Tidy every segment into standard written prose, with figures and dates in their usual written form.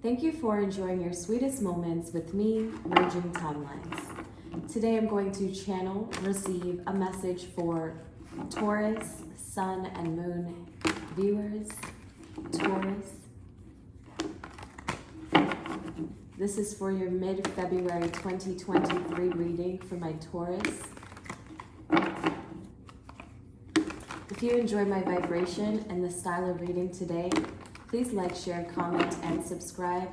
Thank you for enjoying your sweetest moments with me, merging timelines. Today I'm going to channel, receive a message for Taurus, Sun and Moon viewers. Taurus. This is for your mid-February 2023 reading for my Taurus. If you enjoy my vibration and the style of reading today, please like, share, comment, and subscribe.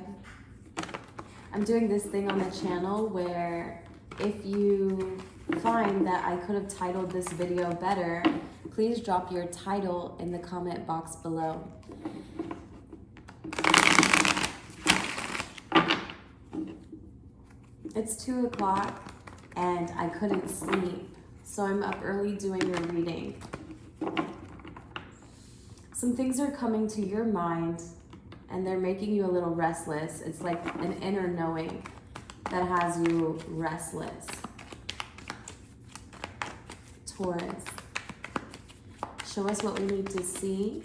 I'm doing this thing on the channel where if you find that I could have titled this video better, please drop your title in the comment box below. It's 2 o'clock and I couldn't sleep, so I'm up early doing your reading. Some things are coming to your mind and they're making you a little restless. It's like an inner knowing that has you restless. Taurus, show us what we need to see.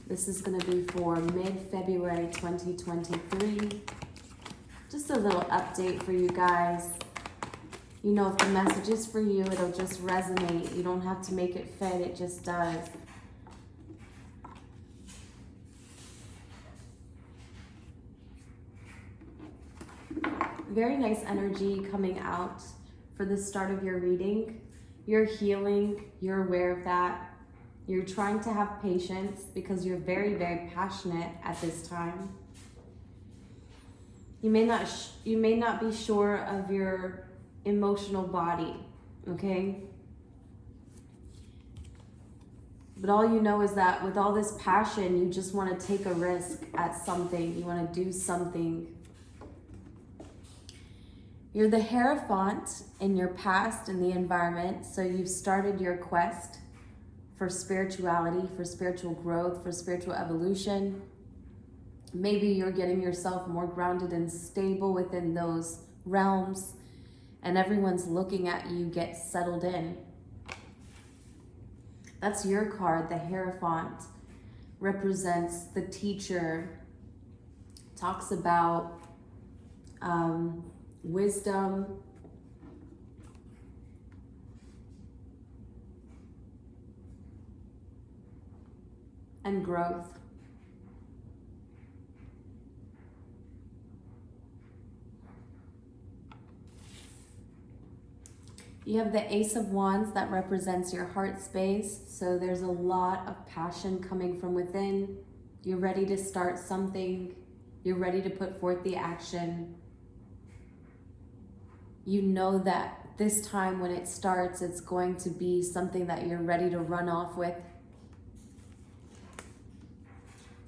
This is going to be for mid-February 2023. Just a little update for you guys. You know, if the message is for you, it'll just resonate. You don't have to make it fit, it just does. Very nice energy coming out for the start of your reading. You're healing, you're aware of that. You're trying to have patience because you're very, very passionate at this time. You may not be sure of your emotional body, okay? But all you know is that with all this passion, you just want to take a risk at something. You want to do something. You're the Hierophant in your past and the environment, so you've started your quest for spirituality, for spiritual growth, for spiritual evolution. Maybe you're getting yourself more grounded and stable within those realms, and everyone's looking at you get settled in. That's your card. The Hierophant represents the teacher, talks about wisdom, and growth. You have the Ace of Wands that represents your heart space. So there's a lot of passion coming from within. You're ready to start something. You're ready to put forth the action. You know that this time when it starts, it's going to be something that you're ready to run off with.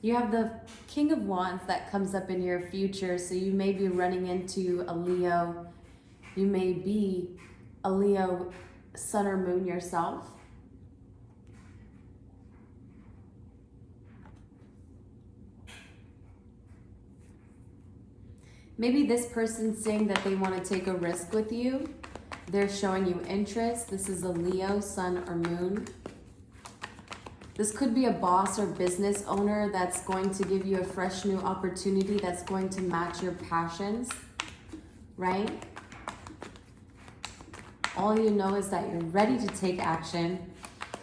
You have the King of Wands that comes up in your future. So you may be running into a Leo. You may be a Leo sun or moon yourself. Maybe this person's saying that they want to take a risk with you. They're showing you interest. This is a Leo sun or moon. This could be a boss or business owner that's going to give you a fresh new opportunity that's going to match your passions, right? All you know is that you're ready to take action.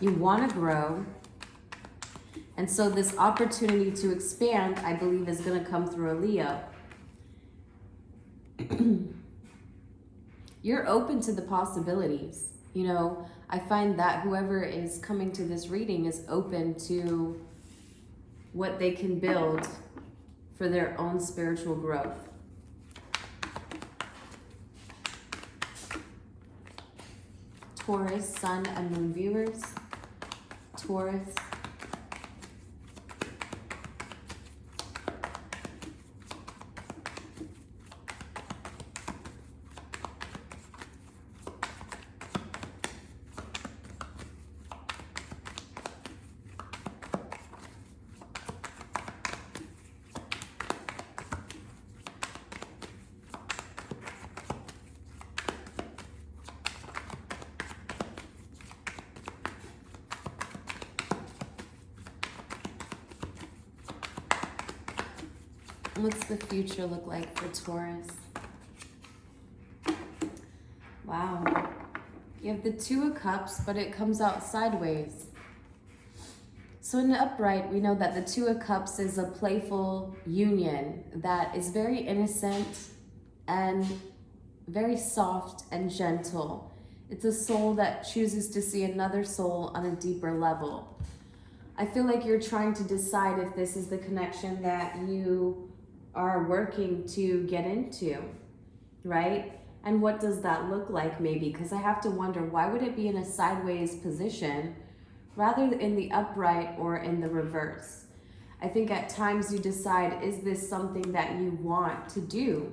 You want to grow. And so this opportunity to expand, I believe, is going to come through a Leo. You're open to the possibilities. You know, I find that whoever is coming to this reading is open to what they can build for their own spiritual growth. Taurus, Sun and Moon viewers. Taurus. What's the future look like for Taurus? Wow. You have the Two of Cups, but it comes out sideways. So in the upright, we know that the Two of Cups is a playful union that is very innocent and very soft and gentle. It's a soul that chooses to see another soul on a deeper level. I feel like you're trying to decide if this is the connection that you are working to get into, right? And what does that look like maybe? Because I have to wonder, why would it be in a sideways position rather in the upright or in the reverse? I think at times you decide, is this something that you want to do?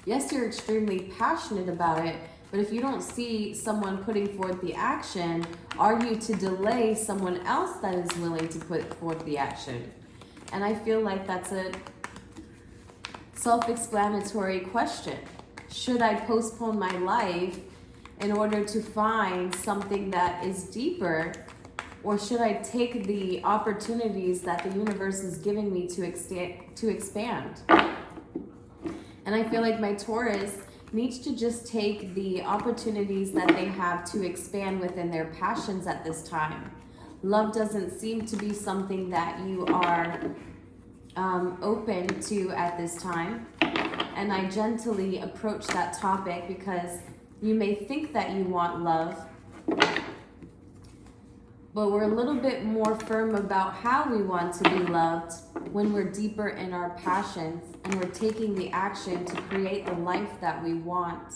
Yes, you're extremely passionate about it, but if you don't see someone putting forth the action, are you to delay someone else that is willing to put forth the action? And I feel like that's a self-explanatory question. Should I postpone my life in order to find something that is deeper, or should I take the opportunities that the universe is giving me to expand? And I feel like my Taurus needs to just take the opportunities that they have to expand within their passions at this time. Love doesn't seem to be something that you are open to at this time. And I gently approach that topic because you may think that you want love, but we're a little bit more firm about how we want to be loved when we're deeper in our passions and we're taking the action to create the life that we want.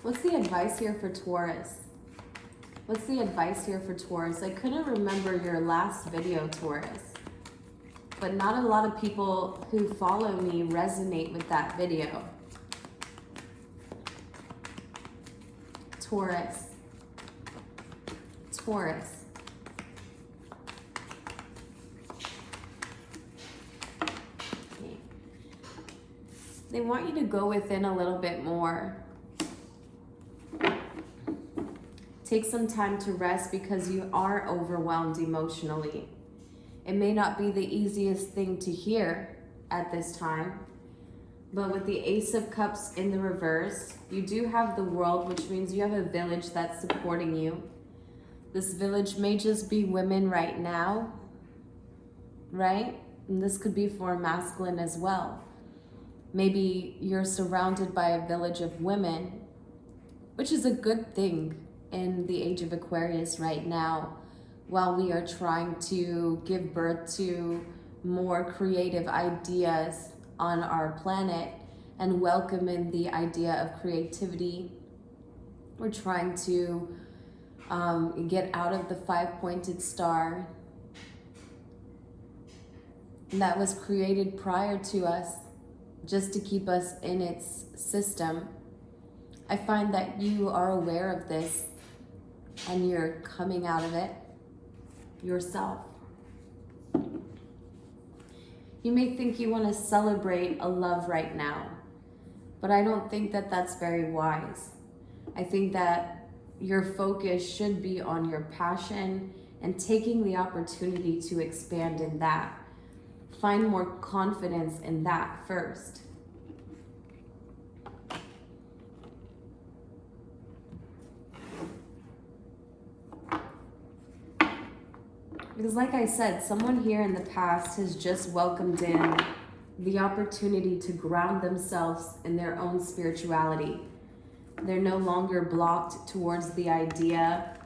What's the advice here for Taurus? What's the advice here for Taurus? I couldn't remember your last video, Taurus, but not a lot of people who follow me resonate with that video. Taurus. Taurus. Okay. They want you to go within a little bit more. Take some time to rest because you are overwhelmed emotionally. It may not be the easiest thing to hear at this time, but with the Ace of Cups in the reverse, you do have the World, which means you have a village that's supporting you. This village may just be women right now, right? And this could be for a masculine as well. Maybe you're surrounded by a village of women, which is a good thing in the age of Aquarius right now, while we are trying to give birth to more creative ideas on our planet and welcome in the idea of creativity. We're trying to get out of the five-pointed star that was created prior to us just to keep us in its system. I find that you are aware of this and you're coming out of it yourself. You may think you want to celebrate a love right now, but I don't think that that's very wise. I think that your focus should be on your passion and taking the opportunity to expand in that. Find more confidence in that first. Because like I said, someone here in the past has just welcomed in the opportunity to ground themselves in their own spirituality. They're no longer blocked towards the idea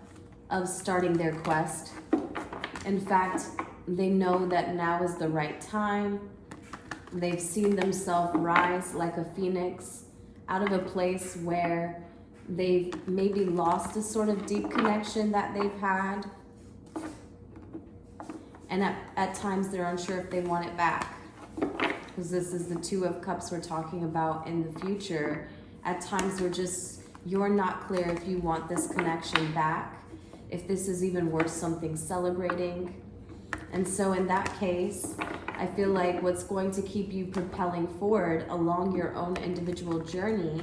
of starting their quest. In fact, they know that now is the right time. They've seen themselves rise like a phoenix out of a place where they've maybe lost a sort of deep connection that they've had. And at times they're unsure if they want it back. Because this is the Two of Cups we're talking about in the future. At times you're not clear if you want this connection back, if this is even worth something celebrating. And so in that case, I feel like what's going to keep you propelling forward along your own individual journey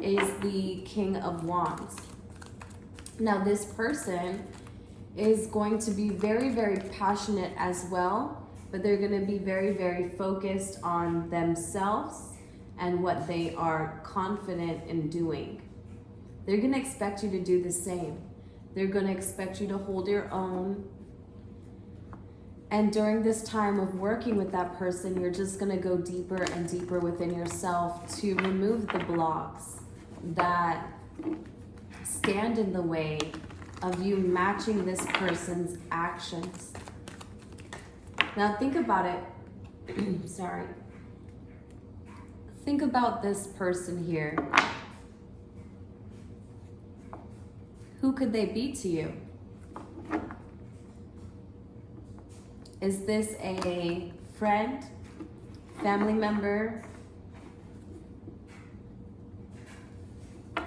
is the King of Wands. Now, this person is going to be very, very passionate as well, but they're going to be very, very focused on themselves and what they are confident in doing. They're going to expect you to do the same. They're going to expect you to hold your own. And during this time of working with that person, you're just going to go deeper and deeper within yourself to remove the blocks that stand in the way of you matching this person's actions. Now think about it. Sorry. Think about this person here. Who could they be to you? Is this a friend, family member?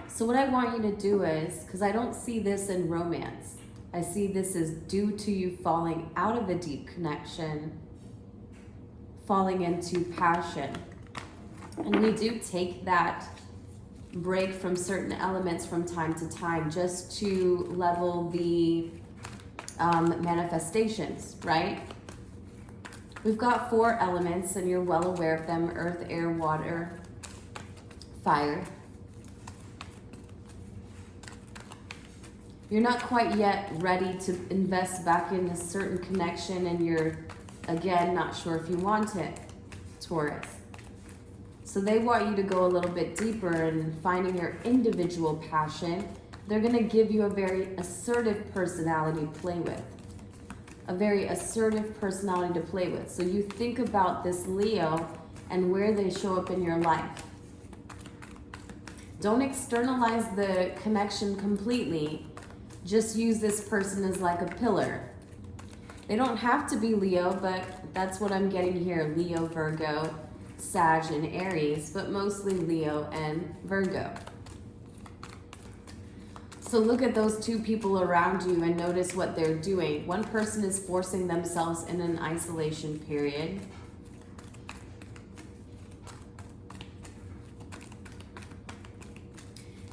So what I want you to do is, because I don't see this in romance, I see this as due to you falling out of a deep connection, falling into passion. And we do take that break from certain elements from time to time just to level the manifestations, right? We've got 4 elements, and you're well aware of them: earth, air, water, fire. You're not quite yet ready to invest back in a certain connection, and you're, again, not sure if you want it, Taurus. So they want you to go a little bit deeper in finding your individual passion. They're going to give you a very assertive personality to play with. A very assertive personality to play with. So you think about this Leo and where they show up in your life. Don't externalize the connection completely. Just use this person as like a pillar. They don't have to be Leo, but that's what I'm getting here. Leo, Virgo, Sag, and Aries, but mostly Leo and Virgo. So look at those 2 people around you and notice what they're doing. One person is forcing themselves in an isolation period.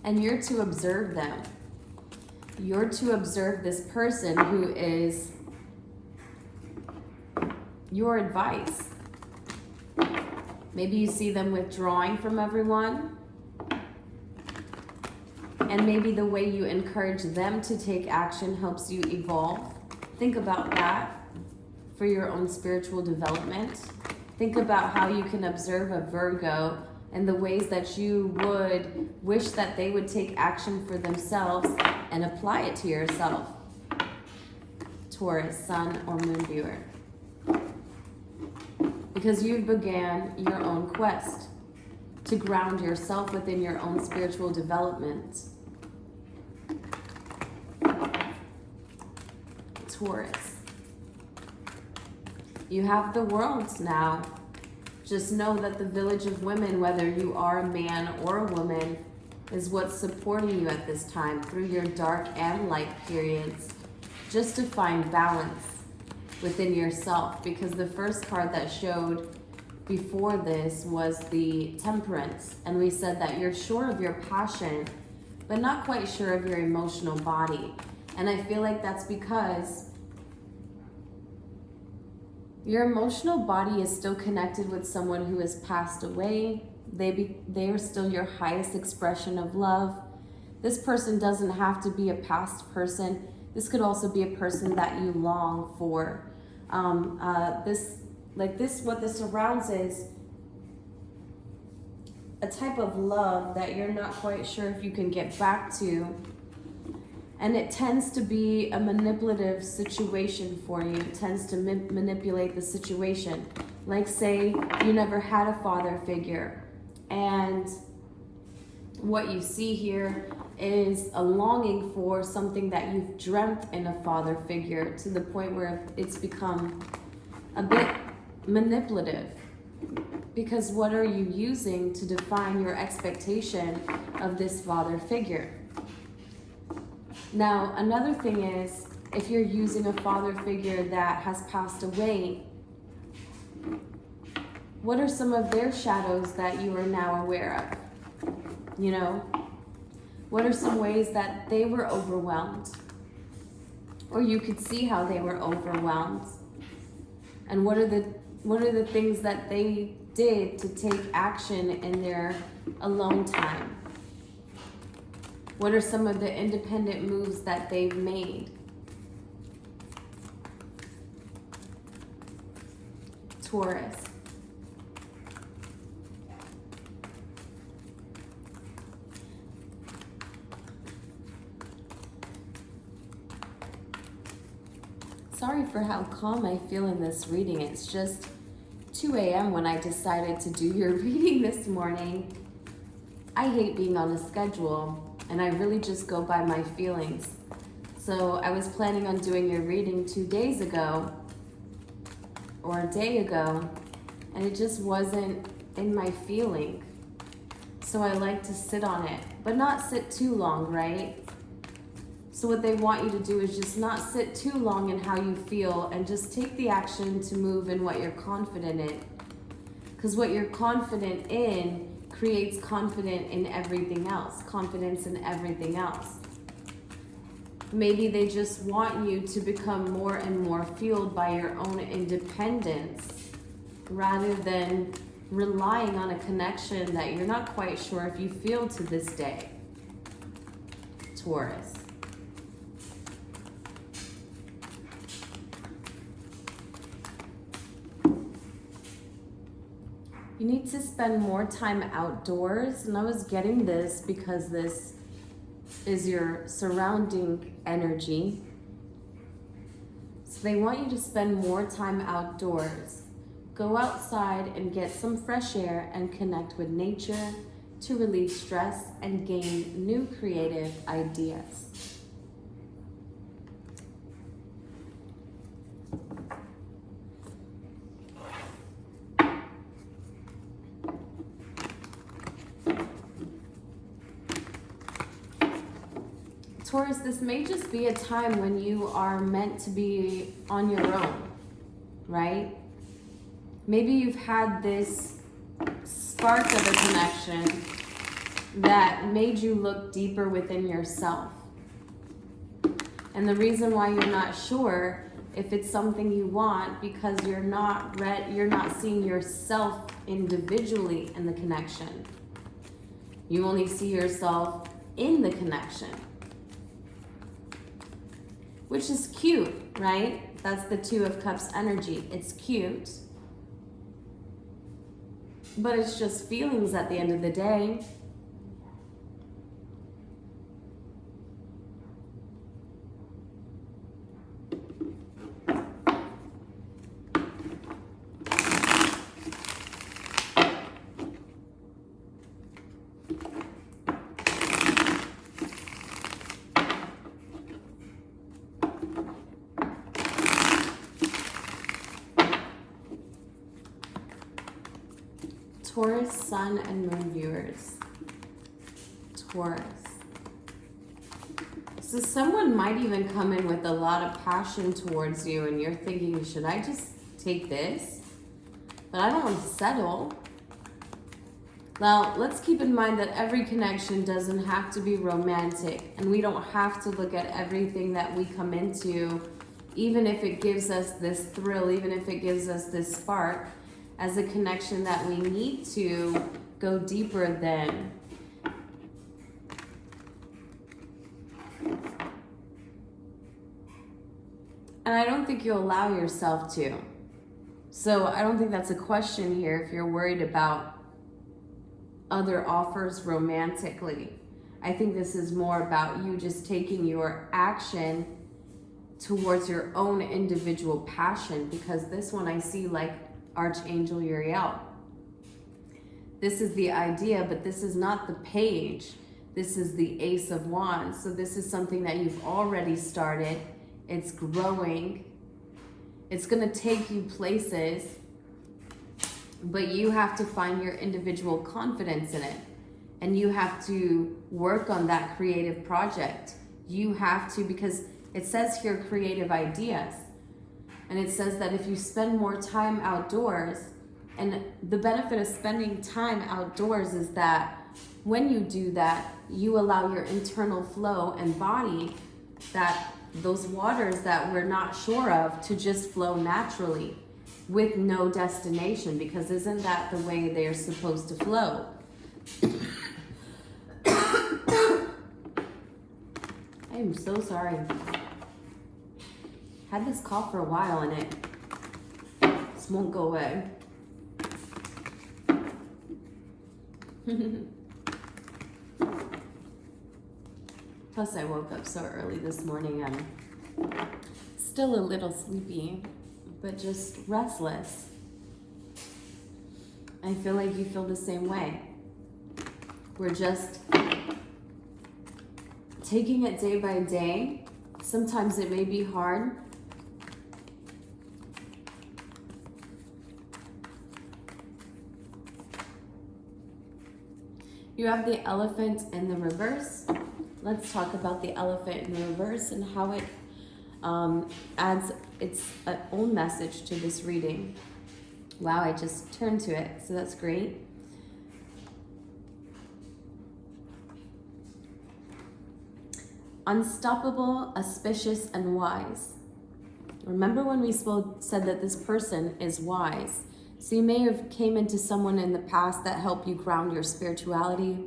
And you're to observe them. You're to observe this person who is your advice. Maybe you see them withdrawing from everyone. And maybe the way you encourage them to take action helps you evolve. Think about that for your own spiritual development. Think about how you can observe a Virgo and the ways that you would wish that they would take action for themselves and apply it to yourself. Taurus, Sun, or Moon viewer. Because you began your own quest to ground yourself within your own spiritual development. Taurus. You have the world now. Just know that the village of women, whether you are a man or a woman, is what's supporting you at this time through your dark and light periods, just to find balance within yourself. Because the first card that showed before this was the Temperance, and we said that you're sure of your passion, but not quite sure of your emotional body. And I feel like that's because your emotional body is still connected with someone who has passed away. They are still your highest expression of love. This person doesn't have to be a past person. This could also be a person that you long for. What this surrounds is a type of love that you're not quite sure if you can get back to. And it tends to be a manipulative situation for you. It tends to manipulate the situation. Like, say you never had a father figure, and what you see here is a longing for something that you've dreamt in a father figure, to the point where it's become a bit manipulative. Because what are you using to define your expectation of this father figure? Now, another thing is, if you're using a father figure that has passed away, what are some of their shadows that you are now aware of? You know, What are some ways that they were overwhelmed? Or you could see how they were overwhelmed. And what are the things that they did to take action in their alone time? What are some of the independent moves that they've made? Taurus. Sorry for how calm I feel in this reading. It's just 2 a.m. when I decided to do your reading this morning. I hate being on a schedule, and I really just go by my feelings. So I was planning on doing your reading 2 days ago, or a day ago, and it just wasn't in my feeling. So I like to sit on it, but not sit too long, right? So what they want you to do is just not sit too long in how you feel and just take the action to move in what you're confident in. Because what you're confident in creates confidence in everything else. Maybe they just want you to become more and more fueled by your own independence rather than relying on a connection that you're not quite sure if you feel to this day. Taurus. You need to spend more time outdoors, and I was getting this because this is your surrounding energy. So they want you to spend more time outdoors. Go outside and get some fresh air and connect with nature to relieve stress and gain new creative ideas. Taurus, this may just be a time when you are meant to be on your own, right? Maybe you've had this spark of a connection that made you look deeper within yourself. And the reason why you're not sure if it's something you want because you're not seeing yourself individually in the connection. You only see yourself in the connection. Which is cute, right? That's the 2 of Cups energy. It's cute. But it's just feelings at the end of the day. Taurus, Sun, and Moon viewers. Taurus. So someone might even come in with a lot of passion towards you and you're thinking, should I just take this? But I don't want to settle. Now, let's keep in mind that every connection doesn't have to be romantic, and we don't have to look at everything that we come into, even if it gives us this thrill, even if it gives us this spark, as a connection that we need to go deeper than. And I don't think you allow yourself to. So I don't think that's a question here if you're worried about other offers romantically. I think this is more about you just taking your action towards your own individual passion, because this one I see like Archangel Uriel. This is the idea, but this is not the page. This is the Ace of Wands. So this is something that you've already started. It's growing. It's going to take you places, but you have to find your individual confidence in it. And you have to work on that creative project. You have to, because it says here creative ideas. And it says that if you spend more time outdoors, and the benefit of spending time outdoors is that When you do that, you allow your internal flow and body, that those waters that we're not sure of, to just flow naturally with no destination, because isn't that the way they're supposed to flow? I am so sorry. Had this cough for a while and it just won't go away. Plus I woke up so early this morning. I'm still a little sleepy, but just restless. I feel like you feel the same way. We're just taking it day by day. Sometimes it may be hard. You have the elephant in the reverse. Let's talk about the elephant in the reverse and how it adds its own message to this reading. Wow, I just turned to it, so that's great. Unstoppable, auspicious, and wise. Remember when we said that this person is wise? So you may have came into someone in the past that helped you ground your spirituality.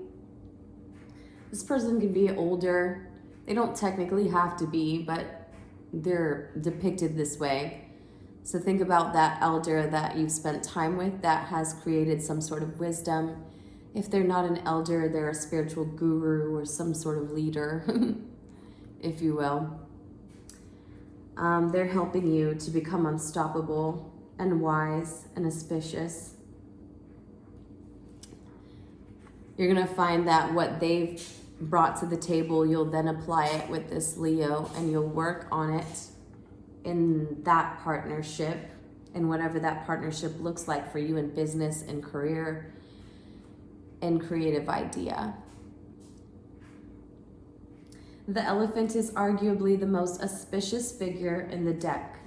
This person can be older. They don't technically have to be, but they're depicted this way. So think about that elder that you've spent time with that has created some sort of wisdom. If they're not an elder, they're a spiritual guru or some sort of leader, if you will. They're helping you to become unstoppable and wise and auspicious. You're going to find that what they've brought to the table, you'll then apply it with this Leo, and you'll work on it in that partnership, and whatever that partnership looks like for you in business and career and creative idea. The elephant is arguably the most auspicious figure in the deck.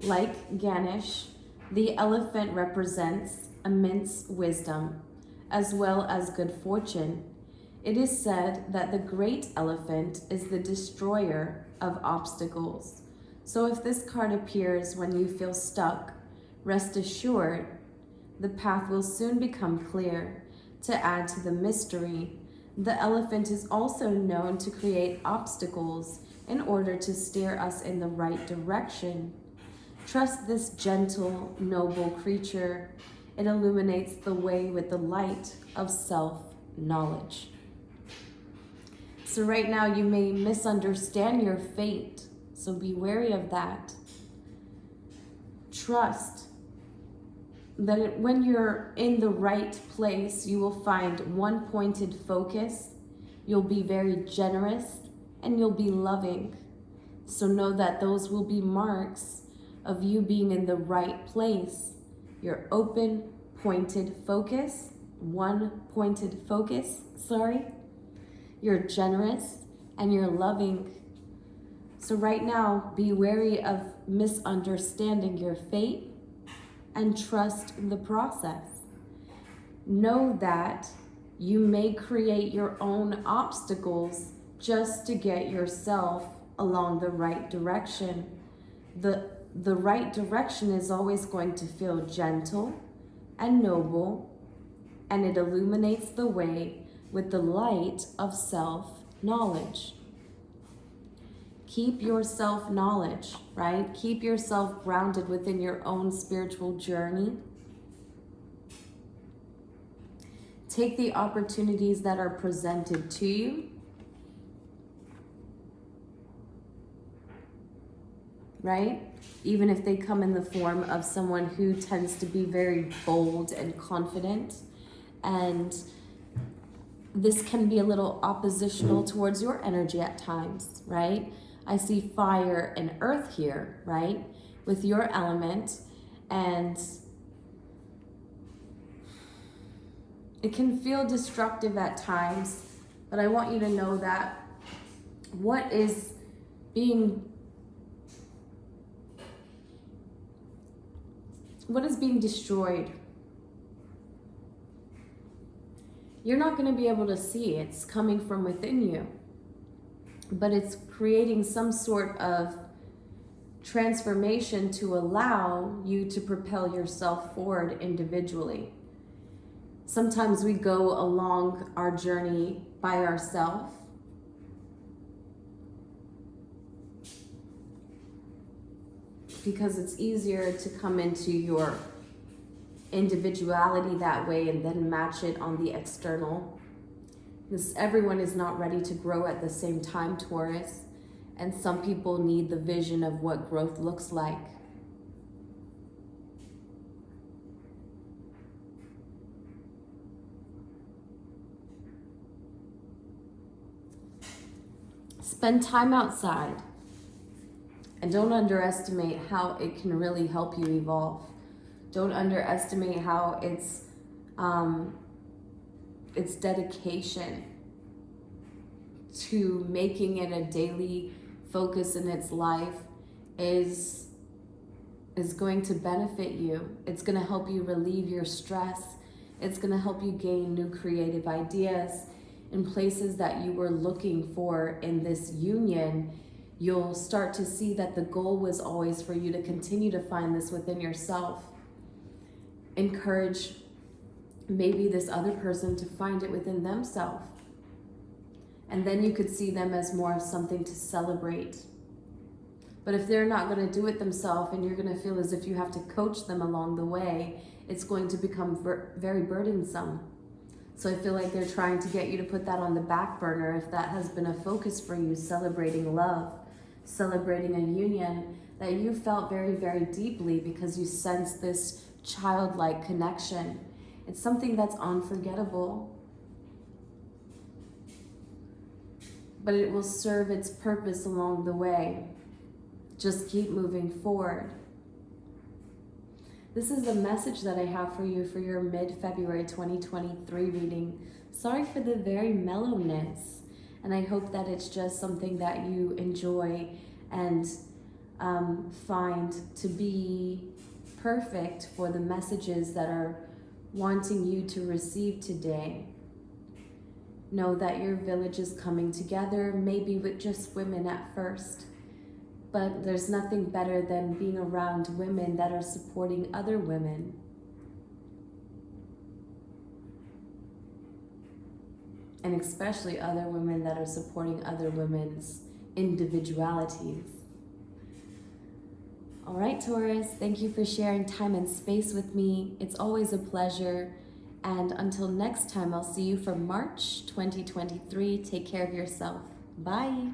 Like Ganesh, the elephant represents immense wisdom as well as good fortune. It is said that the great elephant is the destroyer of obstacles. So if this card appears when you feel stuck, rest assured the path will soon become clear. To add to the mystery, the elephant is also known to create obstacles in order to steer us in the right direction. Trust this gentle, noble creature. It illuminates the way with the light of self-knowledge. So right now you may misunderstand your fate, so be wary of that. Trust that when you're in the right place, you will find one pointed focus. You'll be very generous and you'll be loving. So know that those will be marks of you being in the right place. Your open, pointed focus, one pointed focus, You're generous and you're loving. So right now, be wary of misunderstanding your fate and trust the process. Know that you may create your own obstacles just to get yourself along the right direction. The right direction is always going to feel gentle and noble, and it illuminates the way with the light of self-knowledge. Keep your self-knowledge, right? Keep yourself grounded within your own spiritual journey. Take the opportunities that are presented to you, right? Even if they come in the form of someone who tends to be very bold and confident, and this can be a little oppositional towards your energy at times, right? I see fire and earth here, right? With your element, and it can feel destructive at times, but I want you to know that what is being destroyed you're not going to be able to see. It's coming from within you. But it's creating some sort of transformation to allow you to propel yourself forward individually. Sometimes we go along our journey by ourselves. Because it's easier to come into your individuality that way and then match it on the external. Because everyone is not ready to grow at the same time, Taurus. And some people need the vision of what growth looks like. Spend time outside. And don't underestimate how it can really help you evolve. Don't underestimate how its dedication to making it a daily focus in its life is going to benefit you. It's going to help you relieve your stress. It's going to help you gain new creative ideas in places that you were looking for in this union. You'll start to see that the goal was always for you to continue to find this within yourself. Encourage maybe this other person to find it within themselves. And then you could see them as more of something to celebrate. But if they're not going to do it themselves and you're going to feel as if you have to coach them along the way, it's going to become very burdensome. So I feel like they're trying to get you to put that on the back burner if that has been a focus for you, celebrating love, celebrating a union that you felt very, very deeply because you sense this childlike connection. It's something that's unforgettable, but it will serve its purpose along the way. Just keep moving forward. This is the message that I have for you for your mid-February 2023 reading. Sorry for the very mellowness, and I hope that it's just something that you enjoy and find to be perfect for the messages that are wanting you to receive today. Know that your village is coming together, maybe with just women at first. But there's nothing better than being around women that are supporting other women. And especially other women that are supporting other women's individualities. All right, Taurus, thank you for sharing time and space with me. It's always a pleasure. And until next time, I'll see you for March 2023. Take care of yourself. Bye.